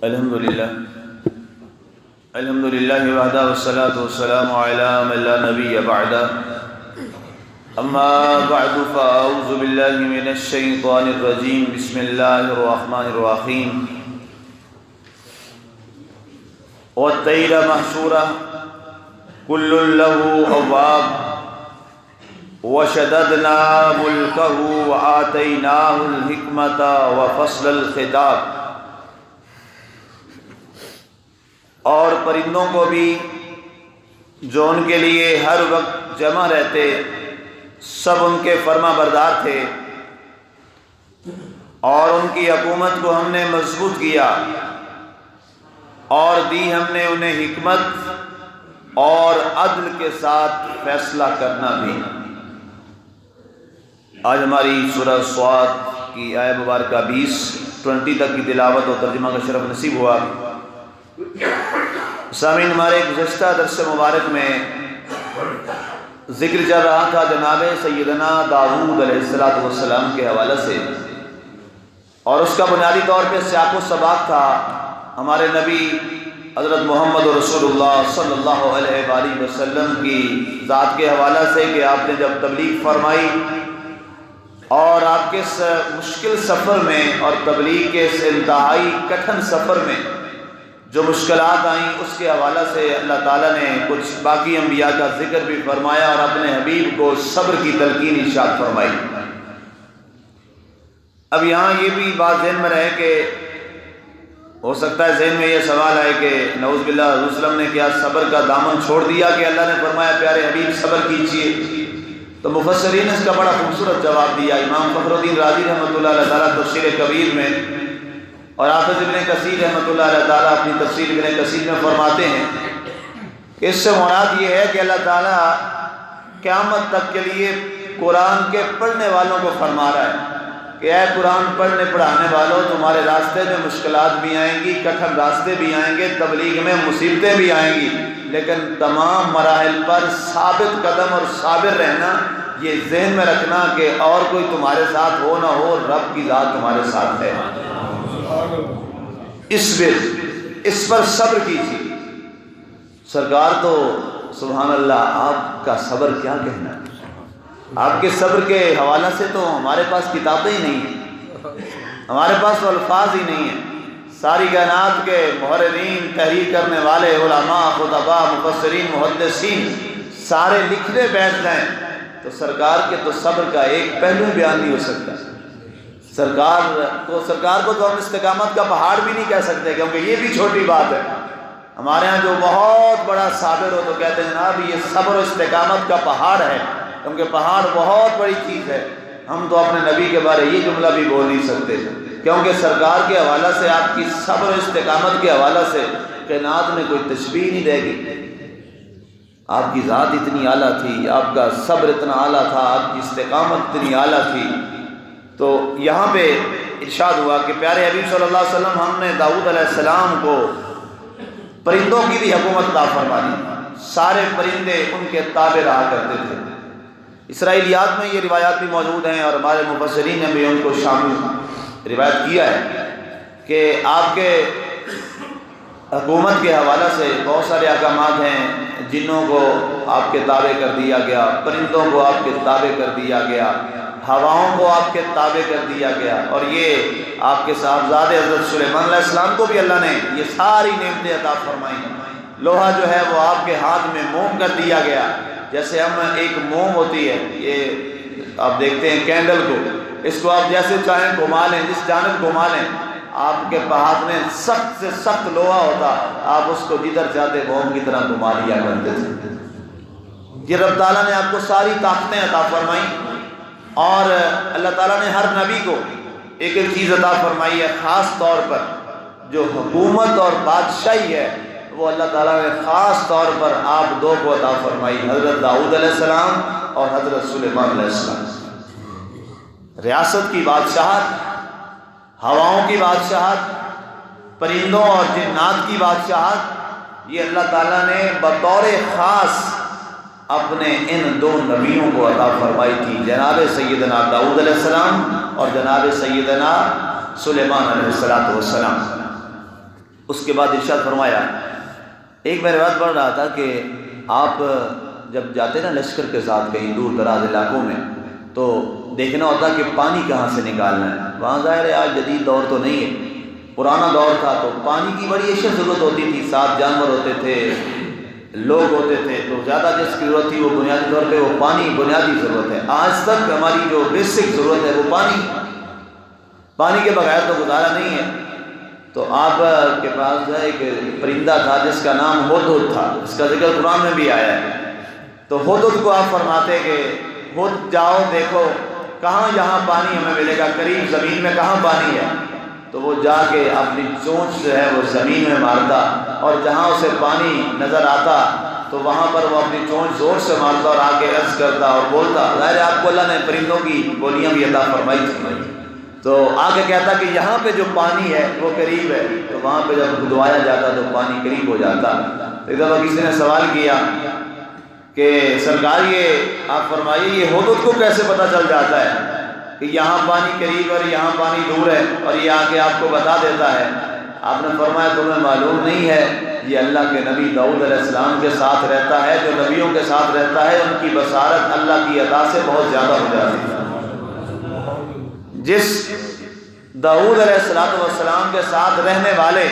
الحمدللہ وحدہ والصلاة والسلام علی من لا نبی بعدہ اما بعد فاعوذ باللہ من الشیطان الرجیم بسم اللہ الرحمن الرحیم والطیر محشورہ کل له اواب وشددنا ملکہ وآتیناہ الحکمت وفصل الخطاب، اور پرندوں کو بھی جو ان کے لیے ہر وقت جمع رہتے، سب ان کے فرما بردار تھے، اور ان کی حکومت کو ہم نے مضبوط کیا اور دی ہم نے انہیں حکمت اور عدل کے ساتھ فیصلہ کرنا بھی۔ آج ہماری سورہ صاد کی آیہ مبارکہ 20 تک کی تلاوت اور ترجمہ کا شرف نصیب ہوا۔ سامعین، ہمارے گزشتہ درس مبارک میں ذکر چل رہا تھا جناب سیدنا داؤد علیہ السلام کے حوالے سے، اور اس کا بنیادی طور پہ سیاق و سباق تھا ہمارے نبی حضرت محمد رسول اللہ صلی اللہ علیہ وآلہ وسلم کی ذات کے حوالے سے کہ آپ نے جب تبلیغ فرمائی اور آپ کے اس مشکل سفر میں اور تبلیغ کے اس انتہائی کٹھن سفر میں جو مشکلات آئیں، اس کے حوالے سے اللہ تعالیٰ نے کچھ باقی انبیاء کا ذکر بھی فرمایا اور اپنے حبیب کو صبر کی تلقین ارشاد فرمائی۔ اب یہاں یہ بھی بات ذہن میں رہے کہ ہو سکتا ہے ذہن میں یہ سوال ہے کہ نعوذ باللہ حضور صلی اللہ علیہ وسلم نے کیا صبر کا دامن چھوڑ دیا کہ اللہ نے فرمایا پیارے حبیب صبر کیجیے؟ تو مفسرین نے اس کا بڑا خوبصورت جواب دیا۔ امام فخر الدین رازی رحمۃ اللہ علیہ تعالیٰ تفسیر کبیر میں اور حافظ ابن کثیر رحمۃ اللہ علیہ تعالیٰ اپنی تفسیر ابن کثیر میں فرماتے ہیں کہ اس سے مراد یہ ہے کہ اللہ تعالیٰ قیامت تک کے لیے قرآن کے پڑھنے والوں کو فرما رہا ہے کہ اے قرآن پڑھنے پڑھانے والوں، تمہارے راستے میں مشکلات بھی آئیں گی، کٹھن راستے بھی آئیں گے، تبلیغ میں مصیبتیں بھی آئیں گی، لیکن تمام مراحل پر ثابت قدم اور صابر رہنا، یہ ذہن میں رکھنا کہ اور کوئی تمہارے ساتھ ہو نہ ہو، رب کی ذات تمہارے ساتھ ہے۔ اس پر صبر کیجیے۔ سرکار تو سبحان اللہ، آپ کا صبر کیا کہنا ہے، آپ کے صبر کے حوالے سے تو ہمارے پاس کتابیں ہی نہیں ہیں، ہمارے پاس تو الفاظ ہی نہیں ہیں۔ ساری کائنات کے محررین، تحریر کرنے والے علماء، خطباء، مفسرین، محدثین سارے لکھنے بیٹھ جائیں تو سرکار کے تو صبر کا ایک پہلو بیان نہیں ہو سکتا۔ سرکار کو تو ہم استقامت کا پہاڑ بھی نہیں کہہ سکتے، کیونکہ یہ بھی چھوٹی بات ہے۔ ہمارے ہاں جو بہت بڑا صابر ہو تو کہتے ہیں جناب یہ صبر و استقامت کا پہاڑ ہے، کیونکہ پہاڑ بہت بڑی چیز ہے۔ ہم تو اپنے نبی کے بارے یہ جملہ بھی بول نہیں سکتے، کیونکہ سرکار کے حوالے سے، آپ کی صبر و استقامت کے حوالے سے کائنات میں کوئی تشبیہ نہیں رہے گی۔ آپ کی ذات اتنی اعلیٰ تھی، آپ کا صبر اتنا اعلیٰ تھا، آپ کی استقامت اتنی اعلیٰ تھی۔ تو یہاں پہ ارشاد ہوا کہ پیارے حبیب صلی اللہ علیہ وسلم، ہم نے داؤد علیہ السلام کو پرندوں کی بھی حکومت عطا فرما دی، سارے پرندے ان کے تابع رہا کرتے تھے۔ اسرائیلیات میں یہ روایات بھی موجود ہیں اور ہمارے مفسرین نے بھی ان کو شامل روایت کیا ہے کہ آپ کے حکومت کے حوالے سے بہت سارے احکامات ہیں۔ جنوں کو آپ کے تابع کر دیا گیا، پرندوں کو آپ کے تابع کر دیا گیا، ہواؤں کو آپ کے تابع کر دیا گیا، اور یہ آپ کے صاحبزادے حضرت سلیمان علیہ السلام کو بھی اللہ نے یہ ساری نعمتیں عطا فرمائیں۔ لوہا جو ہے وہ آپ کے ہاتھ میں موم کر دیا گیا، جیسے ہم ایک موم ہوتی ہے، یہ آپ دیکھتے ہیں کینڈل کو، اس کو آپ جیسے چاہیں گھما لیں، جس جانب گھما لیں، آپ کے ہاتھ میں سخت سے سخت لوہا ہوتا، آپ اس کو جدھر چاہتے موم کی طرح گھما لیا کرتے تھے۔ یہ رب تعالیٰ نے آپ کو ساری طاقتیں عطا فرمائیں، اور اللہ تعالیٰ نے ہر نبی کو ایک ایک چیز عطا فرمائی ہے۔ خاص طور پر جو حکومت اور بادشاہی ہے وہ اللہ تعالیٰ نے خاص طور پر آپ دو کو عطا فرمائی، حضرت داؤد علیہ السلام اور حضرت سلیمان علیہ السلام۔ ریاست کی بادشاہت، ہواؤں کی بادشاہت، پرندوں اور جنات کی بادشاہت، یہ اللہ تعالیٰ نے بطور خاص اپنے ان دو نبیوں کو عطا فرمائی تھی، جناب سیدنا داؤد علیہ السلام اور جناب سیدنا سلیمان علیہ السلام۔ اس کے بعد ارشاد فرمایا، ایک میں روایت پڑھ رہا تھا کہ آپ جب جاتے نا لشکر کے ساتھ کہیں دور دراز علاقوں میں، تو دیکھنا ہوتا کہ پانی کہاں سے نکالنا ہے۔ وہاں ظاہر ہے آج جدید دور تو نہیں ہے، پرانا دور تھا تو پانی کی بڑی اشد ضرورت ہوتی تھی، ساتھ جانور ہوتے تھے، لوگ ہوتے تھے، تو زیادہ جس کی ضرورت تھی وہ بنیادی طور پہ وہ پانی بنیادی ضرورت ہے۔ آج تک ہماری جو بیسک ضرورت ہے وہ پانی کے بغیر تو گزارا نہیں ہے۔ تو آپ کے پاس ایک پرندہ تھا جس کا نام ہدہد تھا، اس کا ذکر قرآن میں بھی آیا ہے۔ تو ہدہد کو آپ فرماتے کہ ہد جاؤ دیکھو کہاں یہاں پانی ہمیں ملے گا، قریب زمین میں کہاں پانی ہے۔ تو وہ جا کے اپنی چونچ جو ہے وہ زمین میں مارتا، اور جہاں اسے پانی نظر آتا تو وہاں پر وہ اپنی چونچ زور سے مارتا اور آ کے عرض کرتا اور بولتا۔ ظاہر آپ کو اللہ نے پرندوں کی بولیاں بھی عطا فرمائی تھی، تو آ کے کہتا کہ یہاں پہ جو پانی ہے وہ قریب ہے، تو وہاں پہ جب کھدوایا جاتا تو پانی قریب ہو جاتا۔ ایک دفعہ کسی نے سوال کیا کہ سرکار یہ آپ فرمائیے یہ ہدہد کو کیسے پتہ چل جاتا ہے کہ یہاں پانی قریب اور یہاں پانی دور ہے اور یہ آ کے آپ کو بتا دیتا ہے؟ آپ نے فرمایا تمہیں معلوم نہیں ہے، یہ اللہ کے نبی داؤد علیہ السلام کے ساتھ رہتا ہے، جو نبیوں کے ساتھ رہتا ہے ان کی بصارت اللہ کی عطا سے بہت زیادہ ہو جاتی ہے۔ جس داؤد علیہ السلام کے ساتھ رہنے والے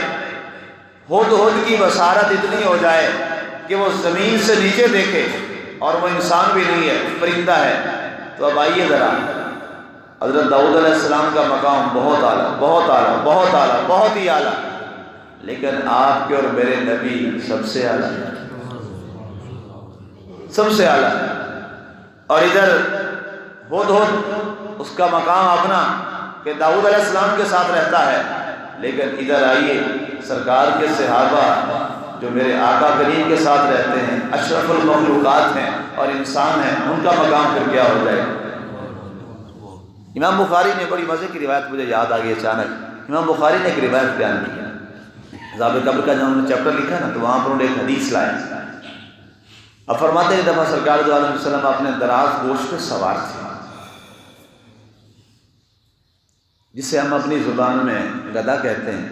ہدہد کی بصارت اتنی ہو جائے کہ وہ زمین سے نیچے دیکھے، اور وہ انسان بھی نہیں ہے، پرندہ ہے، تو اب آئیے ذرا، حضرت داؤد علیہ السلام کا مقام بہت اعلیٰ، بہت اعلیٰ، بہت اعلیٰ، بہت ہی اعلیٰ، لیکن آپ کے اور میرے نبی سب سے اعلیٰ، سب سے اعلیٰ۔ اور ادھر ہدہد اس کا مقام اپنا کہ داؤد علیہ السلام کے ساتھ رہتا ہے، لیکن ادھر آئیے سرکار کے صحابہ جو میرے آقا کریم کے ساتھ رہتے ہیں، اشرف المخلوقات ہیں اور انسان ہیں، ان کا مقام پھر کیا ہو جائے۔ امام بخاری نے بڑی مزے کی روایت مجھے یاد آ گئی اچانک، امام بخاری نے ایک روایت بیان کی، عذاب قبر کا جب انہوں نے چیپٹر لکھا نا تو وہاں پر انہوں نے ایک حدیث لائے۔ اب فرماتے ہیں ایک دفعہ سرکار دو عالم وسلم اپنے دراز گوشت پہ سوار تھے، جسے ہم اپنی زبان میں گدا کہتے ہیں،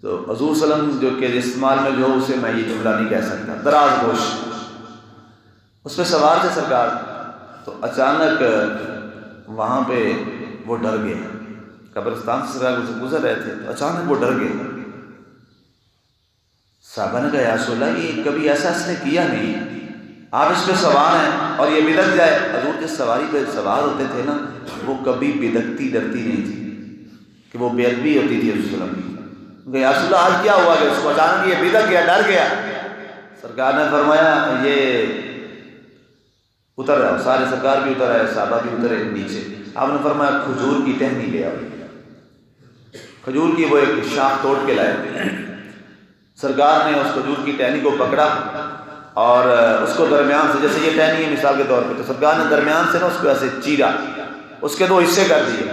تو حضور صلی اللہ علیہ وسلم جو کہ استعمال میں جو اسے میں یہ جملہ نہیں کہہ سکتا، دراز گوشت، اس پہ سوار تھے سرکار۔ تو اچانک وہاں پہ وہ ڈر گئے، قبرستان سے سرکار گزر رہے تھے تو اچانک وہ ڈر گئے۔ صحابہ نے کہا یا رسول اللہ یہ کبھی ایسا اس نے کیا نہیں، آپ اس پہ سوار ہیں اور یہ بدک جائے۔ حضور جس سواری پہ سوار ہوتے تھے نا وہ کبھی بدکتی ڈرتی نہیں تھی کہ وہ بے ادبی ہوتی تھی رسول اللہ کی۔ یا رسول اللہ آج کیا ہوا کہ اس کو اچانک یہ بدک گیا، ڈر گیا؟ سرکار نے فرمایا یہ اتر رہا، سارے سرکار بھی اتر آئے، صحابہ بھی اترے نیچے۔ آپ نے فرمایا کھجور کی ٹہنی لے آؤ، کھجور کی وہ ایک شاخ توڑ کے لائے۔ سرکار نے اس کھجور کی ٹہنی کو پکڑا اور اس کو درمیان سے، جیسے یہ ٹہنی ہے مثال کے طور پہ، تو سرکار نے درمیان سے نا اس کو ایسے چیرا، اس کے دو حصے کر دیے،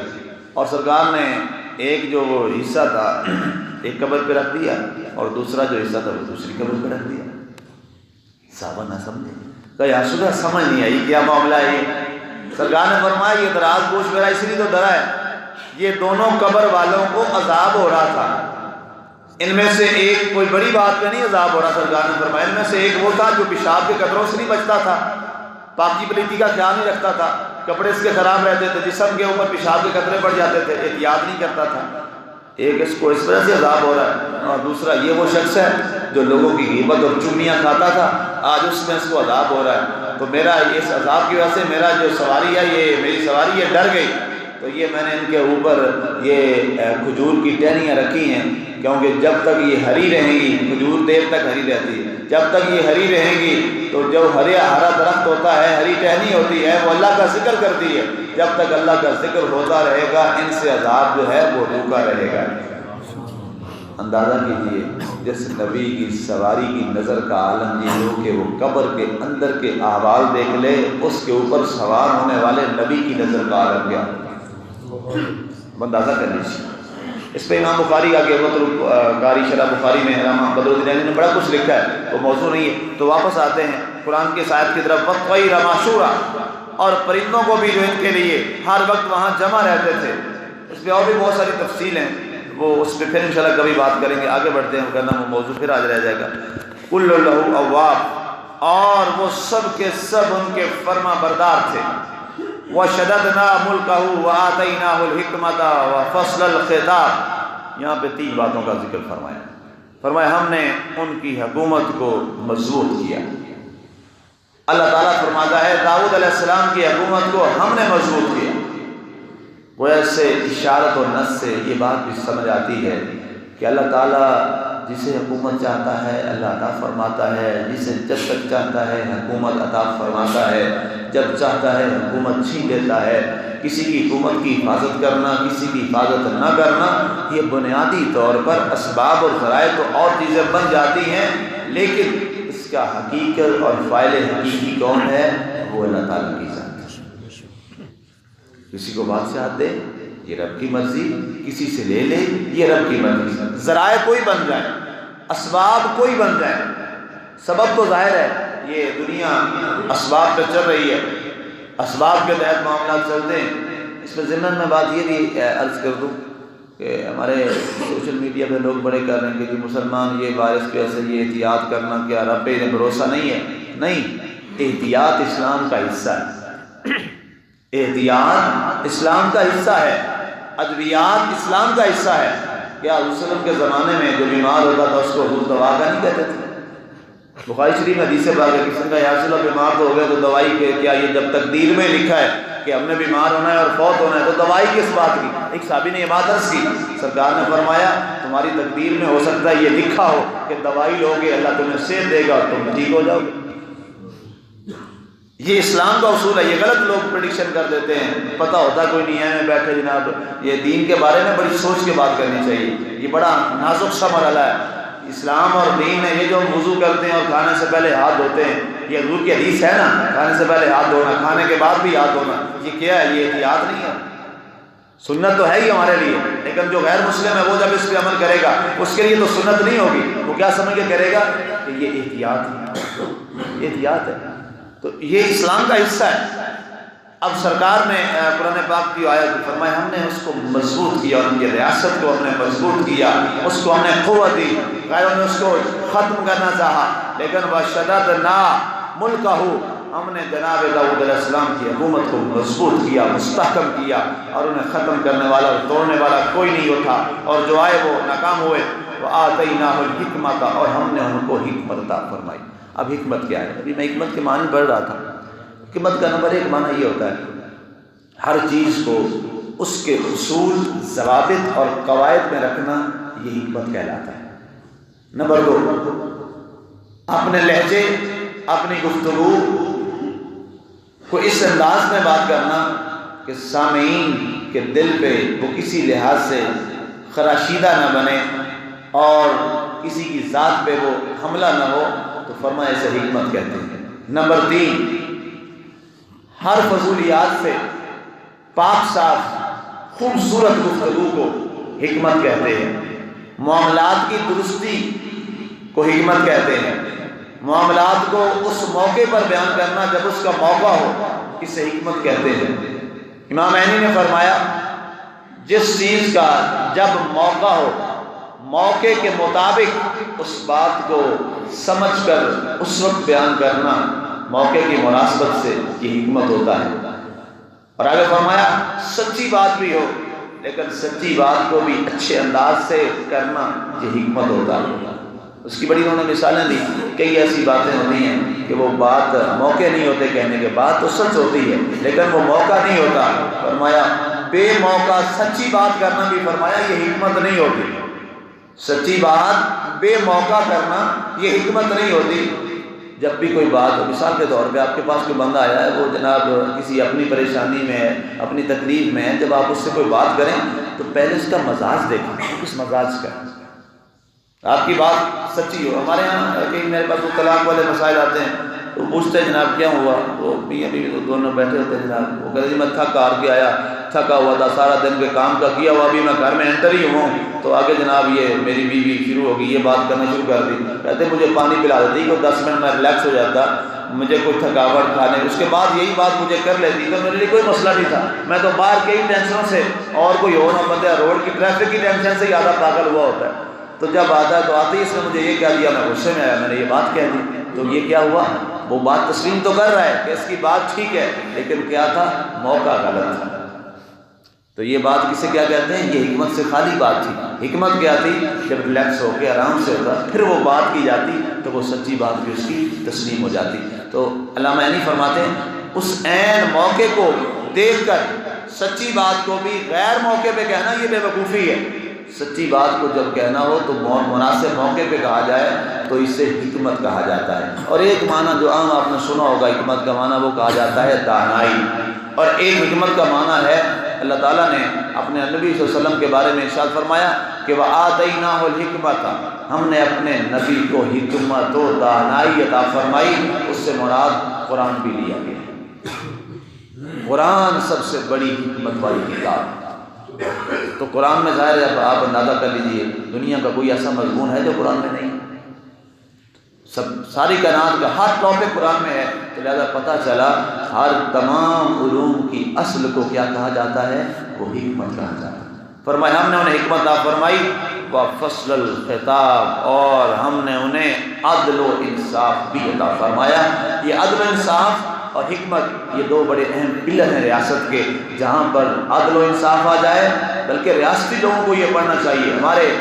اور سرکار نے ایک جو وہ حصہ تھا ایک قبر پہ رکھ دیا اور دوسرا جو حصہ تھا وہ دوسری قبر پہ رکھ دیا۔ صحابہ نہ سمجھے، کہ یا رسول اللہ سمجھ نہیں آئی کیا معاملہ ہے یہ؟ سرکار نے فرمایا یہ دراز گوشت میرا اس لیے تو ڈرا ہے، یہ دونوں قبر والوں کو عذاب ہو رہا تھا، ان میں سے ایک کوئی بڑی بات پہ نہیں عذاب ہو رہا۔ سرکار نے فرمایا ان میں سے ایک وہ تھا جو پیشاب کے قطروں سے نہیں بچتا تھا، پاکی پلیتی کا خیال نہیں رکھتا تھا، کپڑے اس کے خراب رہتے تھے، جسم کے اوپر پیشاب کے قطرے پڑ جاتے تھے، احتیاط نہیں کرتا تھا، ایک اس کو اس وجہ سے عذاب ہو رہا ہے، اور دوسرا یہ وہ شخص ہے جو لوگوں کی غیبت اور چغلیاں کھاتا تھا، آج اس میں اس کو عذاب ہو رہا ہے۔ تو میرا اس عذاب کی وجہ سے میرا جو سواری ہے، یہ میری سواری یہ ڈر گئی، تو یہ میں نے ان کے اوپر یہ کھجور کی ٹہنیاں رکھی ہیں، کیونکہ جب تک یہ ہری رہیں گی، کھجور دیر تک ہری رہتی ہے، جب تک یہ ہری رہیں گی تو جو ہرا درخت ہوتا ہے، ہری ٹہنی ہوتی ہے، وہ اللہ کا ذکر کرتی ہے، جب تک اللہ کا ذکر ہوتا رہے گا ان سے عذاب جو ہے وہ روکا رہے گا۔ اندازہ کیجیے جس نبی کی سواری کی نظر کا عالم یہ ہو کہ وہ قبر کے اندر کے احوال دیکھ لے، اس کے اوپر سوار ہونے والے نبی کی نظر کا عالم کیا، اندازہ کر لیجیے۔ اس پہ امام بخاری کا قاری شرح بخاری میں علامہ بدر الدین عینی نے بڑا کچھ لکھا ہے، وہ موضوع نہیں ہے، تو واپس آتے ہیں قرآن کے آیت کی طرف۔ وَالطَّيْرَ مَحْشُورًا، اور پرندوں کو بھی جو ان کے لیے ہر وقت وہاں جمع رہتے تھے، اس پہ اور بھی بہت ساری تفصیل ہیں، وہ اس پہ پھر انشاءاللہ کبھی بات کریں گے، آگے بڑھتے ہیں، کرنا وہ موضوع پھر آج رہ جائے گا۔ کل لہ اواب، اور وہ سب کے سب ان کے فرما بردار تھے۔ وشددنا ملکہ وآتیناہ الحکمۃ وفصل الخطاب، یہاں پہ 3 باتوں کا ذکر فرمایا۔ فرمایا ہم نے ان کی حکومت کو مضبوط کیا۔ اللہ تعالیٰ فرماتا ہے داؤد علیہ السلام کی حکومت کو ہم نے مضبوط کیا۔ وہ ایسے اشارت و نص سے یہ بات بھی سمجھ آتی ہے کہ اللہ تعالیٰ جسے حکومت چاہتا ہے اللہ عطا فرماتا ہے، جسے جب تک چاہتا ہے حکومت عطا فرماتا ہے، جب چاہتا ہے حکومت چھین لیتا ہے۔ کسی کی حکومت کی حفاظت کرنا، کسی کی حفاظت نہ کرنا، یہ بنیادی طور پر اسباب اور ذرائع تو اور چیزیں بن جاتی ہیں، لیکن اس کا حقیقت اور فاعل حقیقی کون ہے؟ وہ اللہ تعالیٰ کی ذات ہے۔ کسی کو بادشاہت دے یہ رب کی مرضی، کسی سے لے لے یہ رب کی مرضی۔ ذرائع کوئی بن جائے، اسباب کوئی بن جائے، سبب تو ظاہر ہے، یہ دنیا اسباب پہ چل رہی ہے، اسباب کے تحت معاملات چلتے ہیں۔ اس میں ضمن میں بات یہ بھی عرض کر دوں کہ ہمارے سوشل میڈیا پہ لوگ بڑے کر رہے ہیں کہ جی مسلمان یہ وائرس کی وجہ سے یہ احتیاط کرنا، کیا رب پہ بھروسہ نہیں ہے؟ نہیں، احتیاط اسلام کا حصہ ہے، احتیاط اسلام کا حصہ ہے، ادویات اسلام کا حصہ ہے۔ کیا وسلم کے زمانے میں جو بیمار ہوتا تھا اس کو حضور دوا کا نہیں کہتے تھے؟ بخاری شریف میں حدیث پاک ہے، کسی کا یا رسول اللہ بیمار تو ہو گئے تو دوائی کے کیا یہ جب تقدیر میں لکھا ہے کہ ہم نے بیمار ہونا ہے اور فوت ہونا ہے تو دوائی کس بات کی؟ ایک صحابی نے یہ بات عرض کی، سرکار نے فرمایا تمہاری تقدیر میں ہو سکتا ہے یہ لکھا ہو کہ دوائی لوگے اللہ تمہیں صحت دے گا اور تم ٹھیک ہو جاؤ گے۔ یہ اسلام کا اصول ہے، یہ غلط لوگ پریڈکشن کر دیتے ہیں، پتہ ہوتا کوئی نہیں ہے، میں بیٹھے جناب یہ دین کے بارے میں بڑی سوچ کے بات کرنی چاہیے، یہ بڑا نازک سا مرحلہ ہے۔ اسلام اور دین ہے، یہ جو ہم وضو کرتے ہیں اور کھانے سے پہلے ہاتھ دھوتے ہیں، یہ حضور کی حدیث ہے نا، کھانے سے پہلے ہاتھ دھونا، کھانے کے بعد بھی ہاتھ دھونا، یہ کیا ہے؟ یہ احتیاط نہیں ہے، سنت تو ہے ہی ہمارے لیے، لیکن جو غیر مسلم ہے وہ جب اس پہ عمل کرے گا اس کے لیے تو سنت نہیں ہوگی، وہ کیا سمجھ کے کرے گا کہ یہ احتیاط ہے، یہ احتیاط ہے، تو یہ اسلام کا حصہ ہے۔ اب سرکار نے قرآن پاک کی آیت فرمایا ہم نے اس کو مضبوط کیا، ان کی ریاست کو ہم نے مضبوط کیا، اس کو ہم نے قوت دی، غیروں نے اس کو ختم کرنا چاہا، لیکن وَشَدَدْنَا مُلْكَهُ، ہم نے جناب داؤد علیہ السلام کی حکومت کو مضبوط کیا، مستحکم کیا، اور انہیں ختم کرنے والا اور توڑنے والا کوئی نہیں ہوتا، اور جو آئے وہ ناکام ہوئے۔ وَآتَيْنَاهُ الْحِكْمَةَ، اور ہم نے ان کو حکمت عطا فرمائی۔ اب حکمت کیا ہے؟ ابھی میں حکمت کے معنی پڑھ رہا تھا۔ حکمت کا نمبر 1 معنی یہ ہوتا ہے ہر چیز کو اس کے اصول، ضوابط اور قواعد میں رکھنا، یہ حکمت کہلاتا ہے۔ نمبر 2 اپنے لہجے، اپنی گفتگو کو اس انداز میں بات کرنا کہ سامعین کے دل پہ وہ کسی لحاظ سے خراشیدہ نہ بنے اور کسی کی ذات پہ وہ حملہ نہ ہو، تو فرمایا اسے حکمت کہتے ہیں۔ نمبر 3 ہر فضولیات سے پاک صاف خوبصورت گفتگو کو حکمت کہتے ہیں۔ معاملات کی درستی کو حکمت کہتے ہیں۔ معاملات کو اس موقع پر بیان کرنا جب اس کا موقع ہو، اسے حکمت کہتے ہیں۔ امام عینی نے فرمایا جس چیز کا جب موقع ہو، موقع کے مطابق اس بات کو سمجھ کر اس وقت بیان کرنا، موقع کی مناسبت سے یہ حکمت ہوتا ہے۔ اور آگے فرمایا سچی بات بھی ہو لیکن سچی بات کو بھی اچھے انداز سے کرنا، یہ حکمت ہوتا ہے۔ اس کی بڑی انہوں نے مثالیں دی، کئی ایسی باتیں ہوتی ہیں کہ وہ بات موقع نہیں ہوتے کہنے کے، بات تو سچ ہوتی ہے لیکن وہ موقع نہیں ہوتا۔ فرمایا بے موقع سچی بات کرنا بھی، فرمایا یہ حکمت نہیں ہوتی، سچی بات بے موقع کرنا یہ حکمت نہیں ہوتی۔ جب بھی کوئی بات ہو، مثال کے طور پہ آپ کے پاس کوئی بندہ آیا ہے، وہ جناب کسی اپنی پریشانی میں ہے، اپنی تکلیف میں ہے، جب آپ اس سے کوئی بات کریں تو پہلے اس کا مزاج دیکھیں، کس مزاج کا ہے، آپ کی بات سچی ہو۔ ہمارے یہاں کہیں میرے پاس وہ طلاق والے مسائل آتے ہیں تو پوچھتے ہیں جناب کیا ہوا، وہ میاں بیوی دونوں بیٹھے ہوتے ہیں، جناب وہ کہتے ہیں میں تھک ہار کے آیا، تھکا ہوا تھا، سارا دن کے کام کا کیا ہوا، ابھی میں گھر میں انٹر ہی ہوں تو آگے جناب یہ میری بیوی شروع ہوگی، یہ بات کرنا شروع کر دی، کہتے مجھے پانی پلا دیتی کہ 10 منٹ میں ریلیکس ہو جاتا، مجھے کوئی تھکاوٹ تھا نہیں، اس کے بعد یہی بات مجھے کر لیتی تو میرے لیے کوئی مسئلہ نہیں تھا، میں تو باہر کئی ٹینشنوں سے اور کوئی اور نہ بندہ روڈ کی ٹریفک کی ٹینشن سے زیادہ پاگل ہوا ہوتا ہے، تو جب آتا ہے تو آتے ہی اس نے مجھے یہ کہہ دیا، میں غصے میں آیا، میں نے یہ بات کہہ دی، تو یہ کیا ہوا؟ وہ بات تسلیم تو کر رہا ہے کہ اس کی بات ٹھیک ہے، لیکن کیا تھا؟ موقع غلط تھا۔ تو یہ بات کسے کیا کہتے ہیں؟ یہ حکمت سے خالی بات تھی۔ حکمت کیا تھی؟ جب ریلیکس ہو کے آرام سے ہوتا پھر وہ بات کی جاتی تو وہ سچی بات بھی اس کی تسلیم ہو جاتی۔ تو علامہ عینی فرماتے ہیں اس عین موقع کو دیکھ کر سچی بات کو بھی غیر موقع پہ کہنا یہ بے وقوفی ہے۔ سچی بات کو جب کہنا ہو تو مناسب موقع پہ کہا جائے تو اسے حکمت کہا جاتا ہے۔ اور ایک معنی جو عام آپ نے سنا ہوگا حکمت کا معنی، وہ کہا جاتا ہے دانائی، اور ایک حکمت کا معنی ہے، اللہ تعالیٰ نے اپنے نبی صلی اللہ علیہ وسلم کے بارے میں ارشاد فرمایا کہ وَآتَيْنَاهُ الْحِكْمَةَ، ہم نے اپنے نبی کو حکمت و دانائی عطا فرمائی۔ اس سے مراد قرآن بھی لیا گیا۔ قرآن سب سے بڑی حکمت والی کتاب، تو قرآن میں ظاہر ہے آپ اندازہ کر لیجئے دنیا کا کوئی ایسا مضمون ہے جو قرآن میں نہیں، ساری کائنات کا ہر ٹاپک قرآن میں ہے، تو لہذا پتہ چلا ہر تمام علوم کی اصل کو کیا کہا جاتا ہے؟ وہ حکمت کہا جاتا ہے۔ فرمایا ہم نے انہیں حکمت عطا فرمائی وفصل الخطاب، اور ہم نے انہیں عدل و انصاف بھی عطا فرمایا۔ یہ عدل و انصاف اور حکمت یہ دو بڑے اہم پلر ہیں ریاست کے، جہاں پر عدل و انصاف آ جائے، بلکہ ریاستی لوگوں کو یہ پڑھنا چاہیے، ہمارے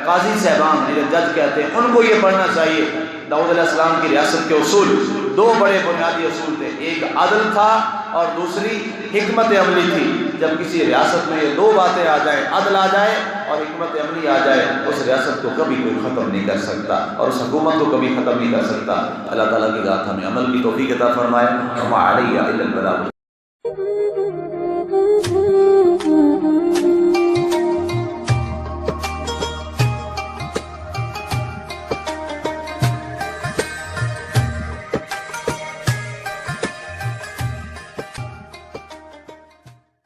قاضی صاحبان جنہیں جج کہتے ہیں ان کو یہ پڑھنا چاہیے۔ داؤد علیہ السلام کی ریاست کے اصول دو بڑے بنیادی اصول تھے، ایک عدل تھا اور دوسری حکمت عملی تھی۔ جب کسی ریاست میں یہ دو باتیں آ جائیں، عدل آ جائے اور حکمت عملی آ جائے، اس ریاست کو کبھی کوئی ختم نہیں کر سکتا اور اس حکومت کو کبھی ختم نہیں کر سکتا۔ اللہ تعالیٰ کی ذات ہمیں عمل کی توفیق عطا فرمائے۔ وما علیہ الا البلاغ۔